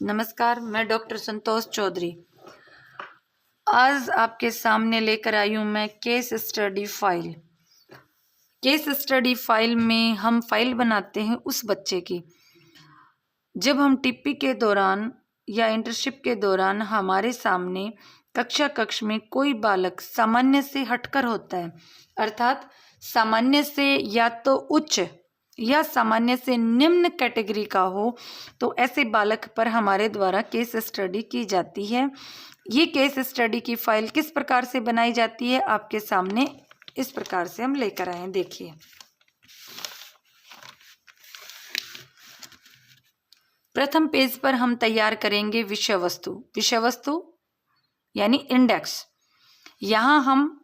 नमस्कार, मैं डॉक्टर संतोष चौधरी। आज आपके सामने लेकर आई हूँ मैं case study file. Case study file में हम फाइल बनाते हैं उस बच्चे की जब हम टीपी के दौरान या इंटर्नशिप के दौरान हमारे सामने कक्ष में कोई बालक सामान्य से हटकर होता है, अर्थात सामान्य से या तो उच्च या सामान्य से निम्न कैटेगरी का हो, तो ऐसे बालक पर हमारे द्वारा केस स्टडी की जाती है। ये केस स्टडी की फाइल किस प्रकार से बनाई जाती है आपके सामने इस प्रकार से हम लेकर आए हैं। देखिए, प्रथम पेज पर हम तैयार करेंगे विषय वस्तु यानी इंडेक्स। यहाँ हम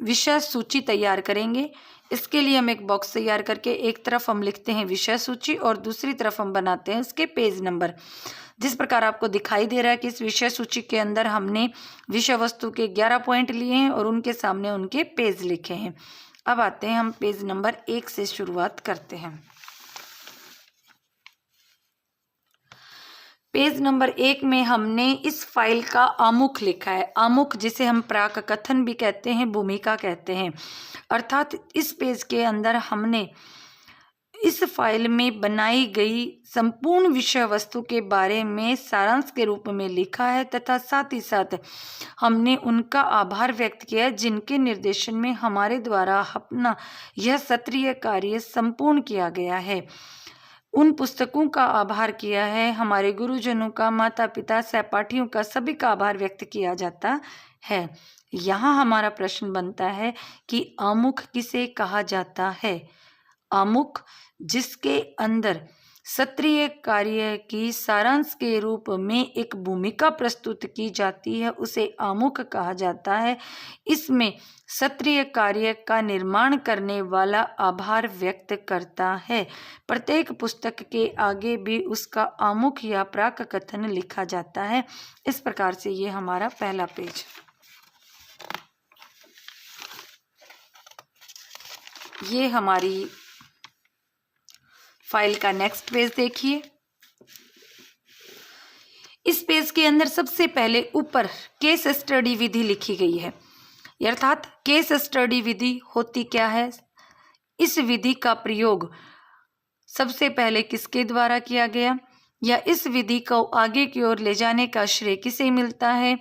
विषय सूची तैयार करेंगे। इसके लिए हम एक बॉक्स तैयार करके एक तरफ हम लिखते हैं विषय सूची और दूसरी तरफ हम बनाते हैं उसके पेज नंबर। जिस प्रकार आपको दिखाई दे रहा है कि इस विषय सूची के अंदर हमने विषय वस्तु के 11 पॉइंट लिए हैं और उनके सामने उनके पेज लिखे हैं। अब आते हैं हम पेज नंबर 1 से शुरुआत करते हैं। पेज नंबर 1 में हमने इस फाइल का आमुख लिखा है। आमुख जिसे हम प्राक कथन भी कहते हैं, भूमिका कहते हैं, अर्थात इस पेज के अंदर हमने इस फाइल में बनाई गई संपूर्ण विषय वस्तु के बारे में सारांश के रूप में लिखा है तथा साथ ही साथ हमने उनका आभार व्यक्त किया है जिनके निर्देशन में हमारे द्वारा अपना यह सत्रीय कार्य संपूर्ण किया गया है। उन पुस्तकों का आभार किया है, हमारे गुरुजनों का, माता पिता, सहपाठियों का, सभी का आभार व्यक्त किया जाता है। यहाँ हमारा प्रश्न बनता है कि आमुख किसे कहा जाता है? आमुख जिसके अंदर सत्रीय कार्य की सारांश के रूप में एक भूमिका प्रस्तुत की जाती है उसे आमुख कहा जाता है। इसमें सत्रीय कार्य का निर्माण करने वाला आभार व्यक्त करता है। प्रत्येक पुस्तक के आगे भी उसका आमुख या प्राक कथन लिखा जाता है। इस प्रकार से ये हमारा पहला पेज। ये हमारी फाइल का नेक्स्ट पेज देखिए। इस पेज के अंदर सबसे पहले ऊपर केस स्टडी विधि लिखी गई है, अर्थात केस स्टडी विधि होती क्या है? इस विधि का प्रयोग सबसे पहले किसके द्वारा किया गया या इस विधि को आगे की ओर ले जाने का श्रेय किसे मिलता है?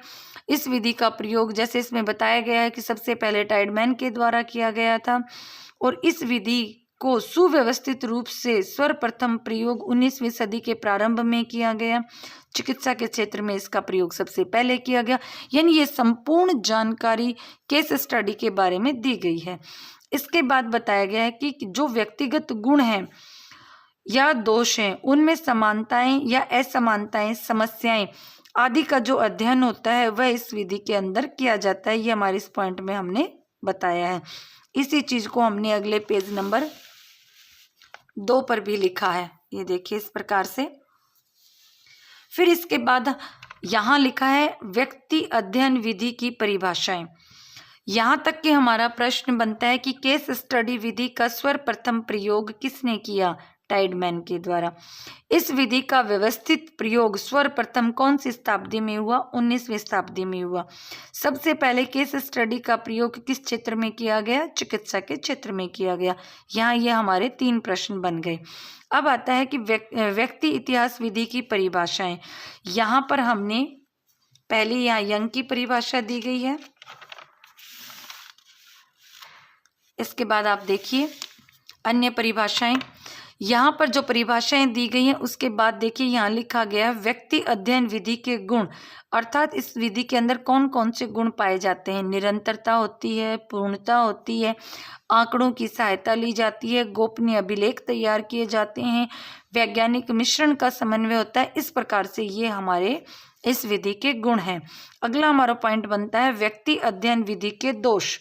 इस विधि का प्रयोग जैसे इसमें बताया गया है कि सबसे पहले टाइडमैन के द्वारा किया गया था और इस विधि को सुव्यवस्थित रूप से सर्वप्रथम प्रयोग 19वीं सदी के प्रारंभ में किया गया। चिकित्सा के क्षेत्र में इसका प्रयोग सबसे पहले किया गया, यानी ये संपूर्ण जानकारी केस स्टडी के बारे में दी गई है। इसके बाद बताया गया है कि जो व्यक्तिगत गुण हैं या दोष हैं उनमें समानताएं या असमानताएं, समस्याएं आदि का जो अध्ययन होता है वह इस विधि के अंदर किया जाता है। ये हमारे इस पॉइंट में हमने बताया है। इसी चीज को हमने अगले पेज नंबर 2 पर भी लिखा है, ये देखिए इस प्रकार से। फिर इसके बाद यहाँ लिखा है व्यक्ति अध्ययन विधि की परिभाषाएं। यहाँ तक कि हमारा प्रश्न बनता है कि केस स्टडी विधि का सर्वप्रथम प्रयोग किसने किया? टाइडमैन के द्वारा। इस विधि का व्यवस्थित प्रयोग सर्वप्रथम कौन सी शताब्दी में हुआ? 19वीं शताब्दी में हुआ। सबसे पहले केस स्टडी का प्रयोग किस क्षेत्र में किया गया? चिकित्सा के क्षेत्र में किया गया। यहाँ ये हमारे 3 प्रश्न बन गए। अब आता है कि व्यक्ति इतिहास विधि की परिभाषाएं। यहाँ पर हमने पहले यहाँ यंग की परिभाषा दी गई है। इसके बाद आप देखिए अन्य परिभाषाएं। यहाँ पर जो परिभाषाएं दी गई हैं उसके बाद देखिए यहाँ लिखा गया व्यक्ति अध्ययन विधि के गुण, अर्थात इस विधि के अंदर कौन कौन से गुण पाए जाते हैं? निरंतरता होती है, पूर्णता होती है, आंकड़ों की सहायता ली जाती है, गोपनीय अभिलेख तैयार किए जाते हैं, वैज्ञानिक मिश्रण का समन्वय होता है। इस प्रकार से ये हमारे इस विधि के गुण हैं। अगला हमारा पॉइंट बनता है व्यक्ति अध्ययन विधि के दोष।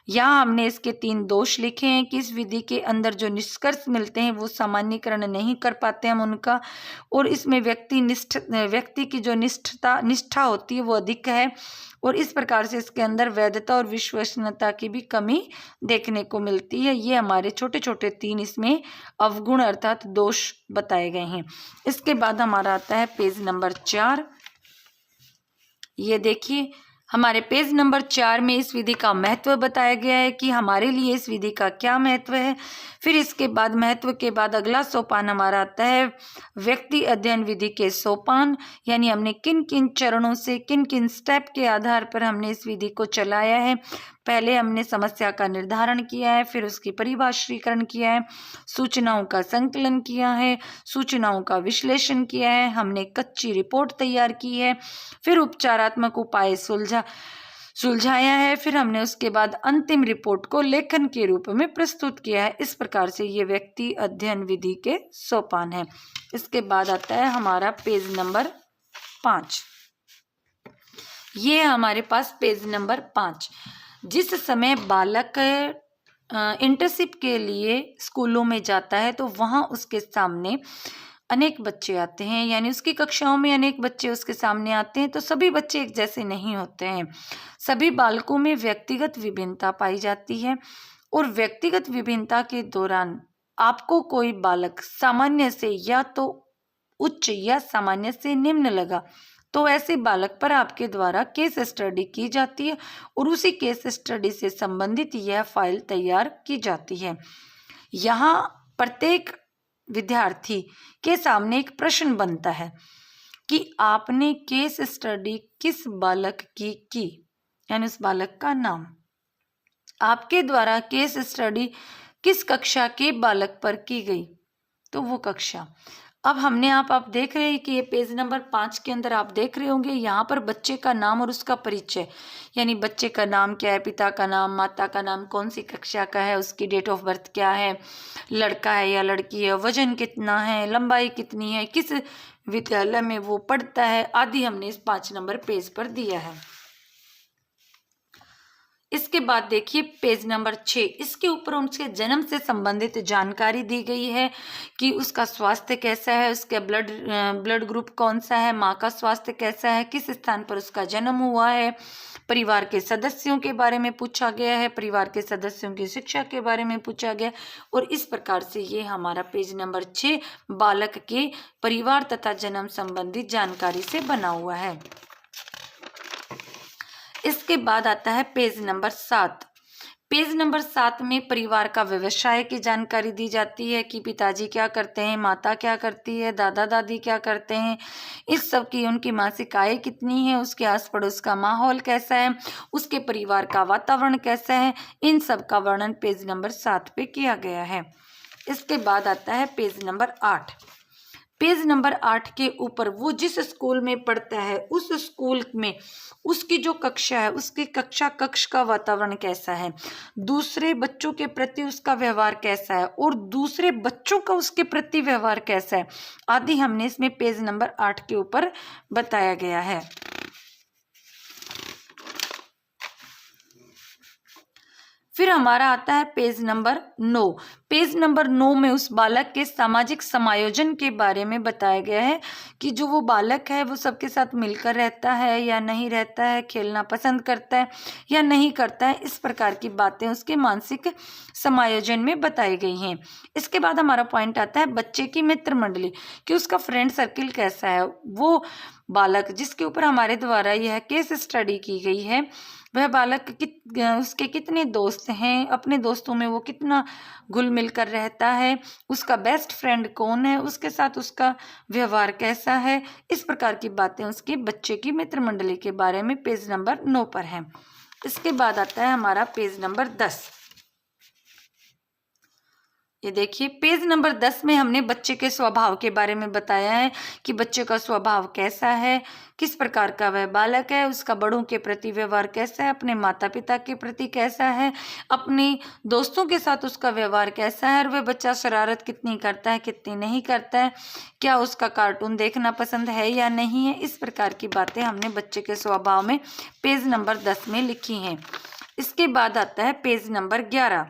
यहाँ हमने इसके 3 दोष लिखे हैं कि इस विधि के अंदर जो निष्कर्ष मिलते हैं वो सामान्यीकरण नहीं कर पाते हम उनका, और इसमें व्यक्ति की जो निष्ठा होती है वो अधिक है, और इस प्रकार से इसके अंदर वैधता और विश्वसनीयता की भी कमी देखने को मिलती है। ये हमारे छोटे छोटे 3 इसमें अवगुण अर्थात दोष बताए गए हैं। इसके बाद हमारा आता है पेज नंबर 4। ये देखिए हमारे पेज नंबर 4 में इस विधि का महत्व बताया गया है कि हमारे लिए इस विधि का क्या महत्व है। फिर इसके बाद महत्व के बाद अगला सोपान हमारा आता है व्यक्ति अध्ययन विधि के सोपान, यानी हमने किन किन चरणों से किन किन स्टेप के आधार पर हमने इस विधि को चलाया है। पहले हमने समस्या का निर्धारण किया है, फिर उसकी परिभाषीकरण किया है, सूचनाओं का संकलन किया है, सूचनाओं का विश्लेषण किया है, हमने कच्ची रिपोर्ट तैयार की है, फिर उपचारात्मक उपाय सुलझाया है, फिर हमने उसके बाद अंतिम रिपोर्ट को लेखन के रूप में प्रस्तुत किया है। इस प्रकार से ये व्यक्ति अध्ययन विधि के सोपान है। इसके बाद आता है हमारा पेज नंबर 5। ये हमारे पास पेज नंबर 5। जिस समय बालक इंटर्नशिप के लिए स्कूलों में जाता है तो वहाँ उसके सामने अनेक बच्चे आते हैं, यानी उसकी कक्षाओं में अनेक बच्चे उसके सामने आते हैं, तो सभी बच्चे एक जैसे नहीं होते हैं। सभी बालकों में व्यक्तिगत विभिन्नता पाई जाती है, और व्यक्तिगत विभिन्नता के दौरान आपको कोई बालक सामान्य से या तो उच्च या सामान्य से निम्न लगा तो ऐसे बालक पर आपके द्वारा केस स्टडी की जाती है, और उसी केस स्टडी से संबंधित यह फाइल तैयार की जाती है। यहाँ प्रत्येक विद्यार्थी के सामने एक प्रश्न बनता है कि आपने केस स्टडी किस बालक की, यानी उस बालक का नाम। आपके द्वारा केस स्टडी किस कक्षा के बालक पर की गई, तो वो कक्षा। अब हमने आप देख रहे हैं कि ये पेज नंबर 5 के अंदर आप देख रहे होंगे यहाँ पर बच्चे का नाम और उसका परिचय, यानी बच्चे का नाम क्या है, पिता का नाम, माता का नाम, कौन सी कक्षा का है, उसकी डेट ऑफ बर्थ क्या है, लड़का है या लड़की है, वजन कितना है, लंबाई कितनी है, किस विद्यालय में वो पढ़ता है, आदि हमने इस 5 नंबर पेज पर दिया है। इसके बाद देखिए पेज नंबर 6। इसके ऊपर उसके जन्म से संबंधित जानकारी दी गई है कि उसका स्वास्थ्य कैसा है, उसके ब्लड ग्रुप कौन सा है, माँ का स्वास्थ्य कैसा है, किस स्थान पर उसका जन्म हुआ है, परिवार के सदस्यों के बारे में पूछा गया है, परिवार के सदस्यों की शिक्षा के बारे में पूछा गया, और इस प्रकार से ये हमारा पेज नंबर 6 बालक के परिवार तथा जन्म संबंधी जानकारी से बना हुआ है। इसके बाद आता है पेज नंबर 7। पेज नंबर 7 में परिवार का व्यवसाय की जानकारी दी जाती है कि पिताजी क्या करते हैं, माता क्या करती है, दादा दादी क्या करते हैं, इस सब की उनकी मासिक आय कितनी है, उसके आस पड़ोस का माहौल कैसा है, उसके परिवार का वातावरण कैसा है, इन सब का वर्णन पेज नंबर 7 पे किया गया है। इसके बाद आता है पेज नंबर 8। पेज नंबर 8 के ऊपर वो जिस स्कूल में पढ़ता है उस स्कूल में उसकी जो कक्षा है उसकी कक्ष का वातावरण कैसा है, दूसरे बच्चों के प्रति उसका व्यवहार कैसा है, और दूसरे बच्चों का उसके प्रति व्यवहार कैसा है, आदि हमने इसमें पेज नंबर 8 के ऊपर बताया गया है। फिर हमारा आता है पेज नंबर 9। पेज नंबर 9 में उस बालक के सामाजिक समायोजन के बारे में बताया गया है कि जो वो बालक है वो सबके साथ मिलकर रहता है या नहीं रहता है, खेलना पसंद करता है या नहीं करता है, इस प्रकार की बातें उसके मानसिक समायोजन में बताई गई हैं। इसके बाद हमारा पॉइंट आता है बच्चे की मित्र मंडली, कि उसका फ्रेंड सर्किल कैसा है। वो बालक जिसके ऊपर हमारे द्वारा यह केस स्टडी की गई है वह बालक उसके कितने दोस्त हैं, अपने दोस्तों में वो कितना घुल मिल कर रहता है, उसका बेस्ट फ्रेंड कौन है, उसके साथ उसका व्यवहार कैसा है, इस प्रकार की बातें उसके बच्चे की मित्र मंडली के बारे में पेज नंबर 9 पर है। इसके बाद आता है हमारा पेज नंबर 10। ये देखिए पेज नंबर 10 में हमने बच्चे के स्वभाव के बारे में बताया है कि बच्चे का स्वभाव कैसा है, किस प्रकार का वह बालक है, उसका बड़ों के प्रति व्यवहार कैसा है, अपने माता पिता के प्रति कैसा है, अपने दोस्तों के साथ उसका व्यवहार कैसा है, और वह बच्चा शरारत कितनी करता है कितनी नहीं करता है, क्या उसका कार्टून देखना पसंद है या नहीं है। इस प्रकार की बातें हमने बच्चे के स्वभाव में पेज नंबर 10 में लिखी हैं। इसके बाद आता है पेज नंबर 11।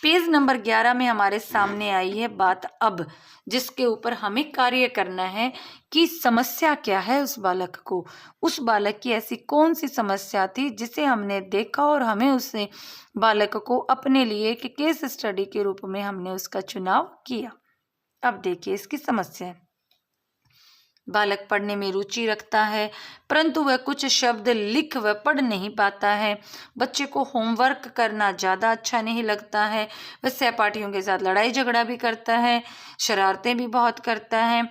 पेज नंबर 11 में हमारे सामने आई है बात अब, जिसके ऊपर हमें कार्य करना है कि समस्या क्या है उस बालक को, उस बालक की ऐसी कौन सी समस्या थी जिसे हमने देखा और हमें उसे बालक को अपने लिए कि केस स्टडी के रूप में हमने उसका चुनाव किया। अब देखिए इसकी समस्या है। बालक पढ़ने में रुचि रखता है परंतु वह कुछ शब्द लिख व पढ़ नहीं पाता है। बच्चे को होमवर्क करना ज़्यादा अच्छा नहीं लगता है। वह सहपाठियों के साथ लड़ाई झगड़ा भी करता है, शरारतें भी बहुत करता है।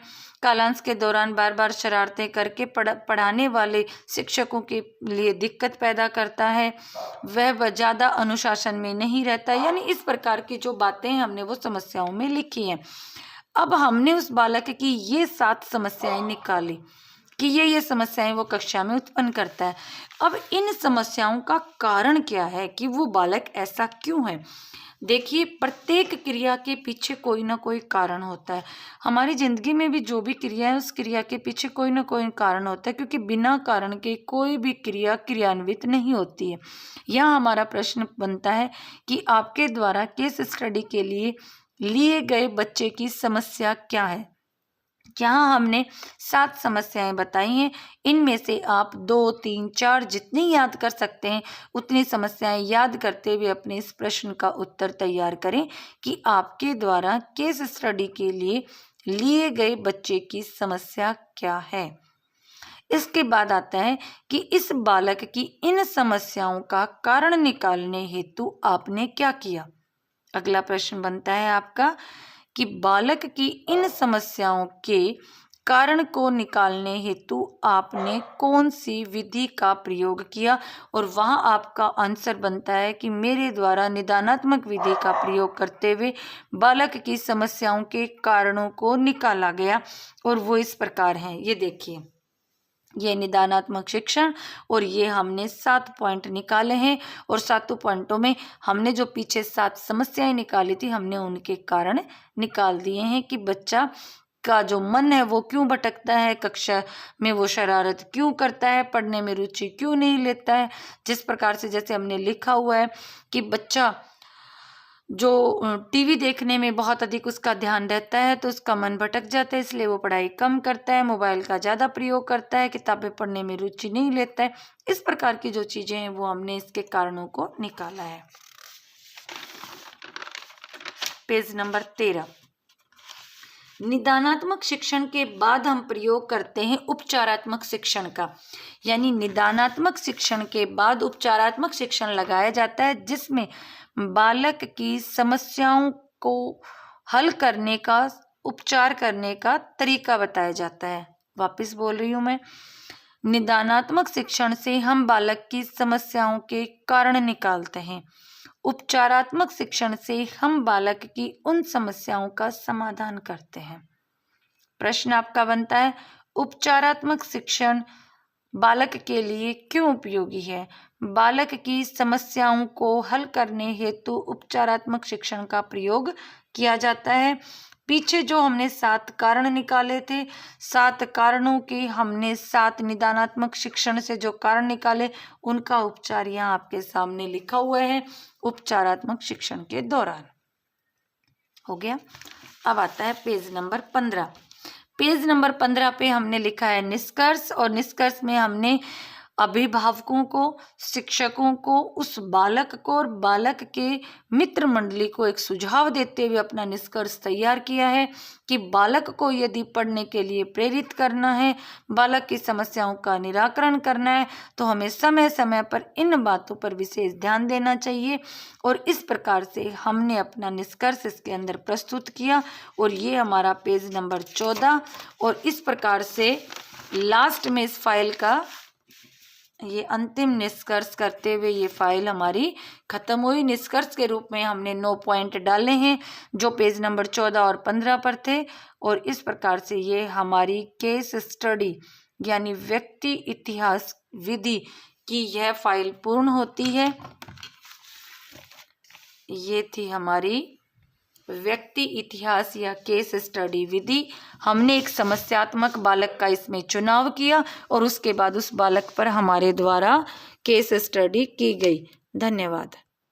कालांश के दौरान बार बार शरारतें करके पढ़ाने वाले शिक्षकों के लिए दिक्कत पैदा करता है। वह ज़्यादा अनुशासन में नहीं रहता। यानी इस प्रकार की जो बातें हमने वो समस्याओं में लिखी हैं। अब हमने उस बालक की ये 7 समस्याएं निकाली कि ये समस्याएं वो कक्षा में उत्पन्न करता है। अब इन समस्याओं का कारण क्या है कि वो बालक ऐसा क्यों है। देखिए प्रत्येक क्रिया के पीछे कोई ना कोई कारण होता है। हमारी जिंदगी में भी जो भी क्रिया है उस क्रिया के पीछे कोई ना कोई कारण होता है, क्योंकि बिना कारण के कोई भी क्रिया क्रियान्वित नहीं होती है। यहाँ हमारा प्रश्न बनता है कि आपके द्वारा केस स्टडी के लिए गए बच्चे की समस्या क्या है। यहाँ हमने 7 समस्याएं बताई हैं। इनमें से आप 2, 3, 4 जितनी याद कर सकते हैं उतनी समस्याएं याद करते हुए अपने इस प्रश्न का उत्तर तैयार करें कि आपके द्वारा केस स्टडी के लिए गए बच्चे की समस्या क्या है। इसके बाद आता है कि इस बालक की इन समस्याओं का कारण निकालने हेतु आपने क्या किया। अगला प्रश्न बनता है आपका कि बालक की इन समस्याओं के कारण को निकालने हेतु आपने कौन सी विधि का प्रयोग किया, और वहां आपका आंसर बनता है कि मेरे द्वारा निदानात्मक विधि का प्रयोग करते हुए बालक की समस्याओं के कारणों को निकाला गया। और वो इस प्रकार हैं, ये देखिए ये निदानात्मक शिक्षण, और ये हमने 7 पॉइंट निकाले हैं। और 7 पॉइंटों में हमने जो पीछे 7 समस्याएं निकाली थी हमने उनके कारण निकाल दिए हैं कि बच्चा का जो मन है वो क्यों भटकता है, कक्षा में वो शरारत क्यों करता है, पढ़ने में रुचि क्यों नहीं लेता है। जिस प्रकार से जैसे हमने लिखा हुआ है कि बच्चा जो टीवी देखने में बहुत अधिक उसका ध्यान रहता है तो उसका मन भटक जाता है, इसलिए वो पढ़ाई कम करता है, मोबाइल का ज़्यादा प्रयोग करता है, किताबें पढ़ने में रुचि नहीं लेता है। इस प्रकार की जो चीज़ें हैं वो हमने इसके कारणों को निकाला है। Page number 13। निदानात्मक शिक्षण के बाद हम प्रयोग करते हैं उपचारात्मक शिक्षण का। यानी निदानात्मक शिक्षण के बाद उपचारात्मक शिक्षण लगाया जाता है, जिसमें बालक की समस्याओं को हल करने का, उपचार करने का तरीका बताया जाता है। वापस बोल रही हूँ मैं, निदानात्मक शिक्षण से हम बालक की समस्याओं के कारण निकालते हैं। उपचारात्मक शिक्षण से हम बालक की उन समस्याओं का समाधान करते हैं। प्रश्न आपका बनता है, उपचारात्मक शिक्षण बालक के लिए क्यों उपयोगी है। बालक की समस्याओं को हल करने हेतु उपचारात्मक शिक्षण का प्रयोग किया जाता है। पीछे जो हमने 7 कारण निकाले थे, 7 कारणों के हमने 7 निदानात्मक शिक्षण से जो कारण निकाले उनका उपचार यहाँ आपके सामने लिखा हुआ है उपचारात्मक शिक्षण के दौरान। हो गया। अब आता है पेज नंबर 15। पेज नंबर 15 पे हमने लिखा है निष्कर्ष, और निष्कर्ष में हमने अभिभावकों को, शिक्षकों को, उस बालक को और बालक के मित्र मंडली को एक सुझाव देते हुए अपना निष्कर्ष तैयार किया है कि बालक को यदि पढ़ने के लिए प्रेरित करना है, बालक की समस्याओं का निराकरण करना है, तो हमें समय समय पर इन बातों पर विशेष ध्यान देना चाहिए। और इस प्रकार से हमने अपना निष्कर्ष इसके अंदर प्रस्तुत किया, और ये हमारा पेज नंबर 14। और इस प्रकार से लास्ट में इस फाइल का ये अंतिम निष्कर्ष करते हुए ये फाइल हमारी खत्म हुई। निष्कर्ष के रूप में हमने 9 पॉइंट डाले हैं जो पेज नंबर 14 और 15 पर थे, और इस प्रकार से ये हमारी केस स्टडी यानी व्यक्ति इतिहास विधि की यह फाइल पूर्ण होती है। ये थी हमारी व्यक्ति इतिहास या केस स्टडी विधि। हमने एक समस्यात्मक बालक का इसमें चुनाव किया और उसके बाद उस बालक पर हमारे द्वारा केस स्टडी की गई। धन्यवाद।